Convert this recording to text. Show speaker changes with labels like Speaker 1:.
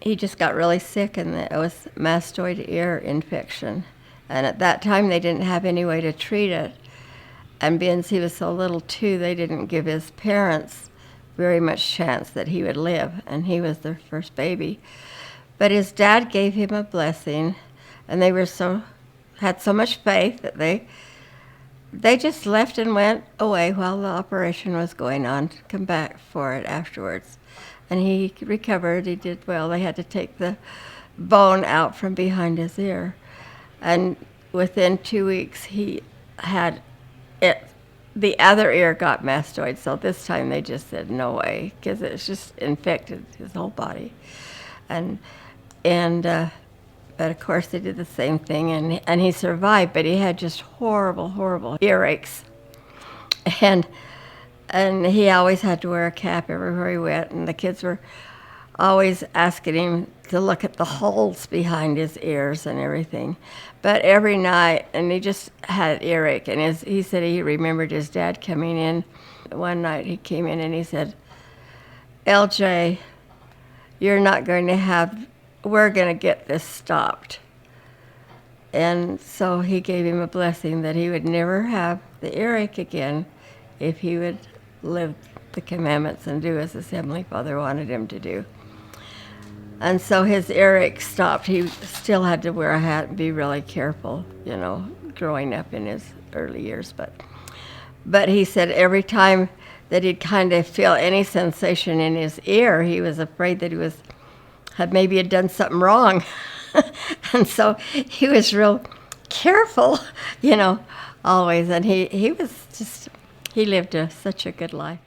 Speaker 1: he just got really sick, and it was mastoid ear infection. And at that time, they didn't have any way to treat it. And being he was so little, too, they didn't give his parents very much chance that he would live, and he was their first baby. But his dad gave him a blessing, and they had so much faith that they just left and went away while the operation was going on to come back for it afterwards. And he recovered. He did well. They had to take the bone out from behind his ear. And within 2 weeks, he had it. The other ear got mastoid, so this time they just said no way, because it's just infected his whole body. And but of course they did the same thing, and he survived, but he had just horrible earaches. And he always had to wear a cap everywhere he went, and the kids were always asking him to look at the holes behind his ears and everything. But every night, and he just had earache, and he said he remembered his dad coming in. One night he came in and he said, "LJ, you're not going to we're going to get this stopped." And so he gave him a blessing that he would never have the earache again if he would live the commandments and do as his Heavenly Father wanted him to do. And so his earache stopped. He still had to wear a hat and be really careful, growing up in his early years. But he said every time that he'd kind of feel any sensation in his ear, he was afraid that he had done something wrong. And so he was real careful, always. And he lived such a good life.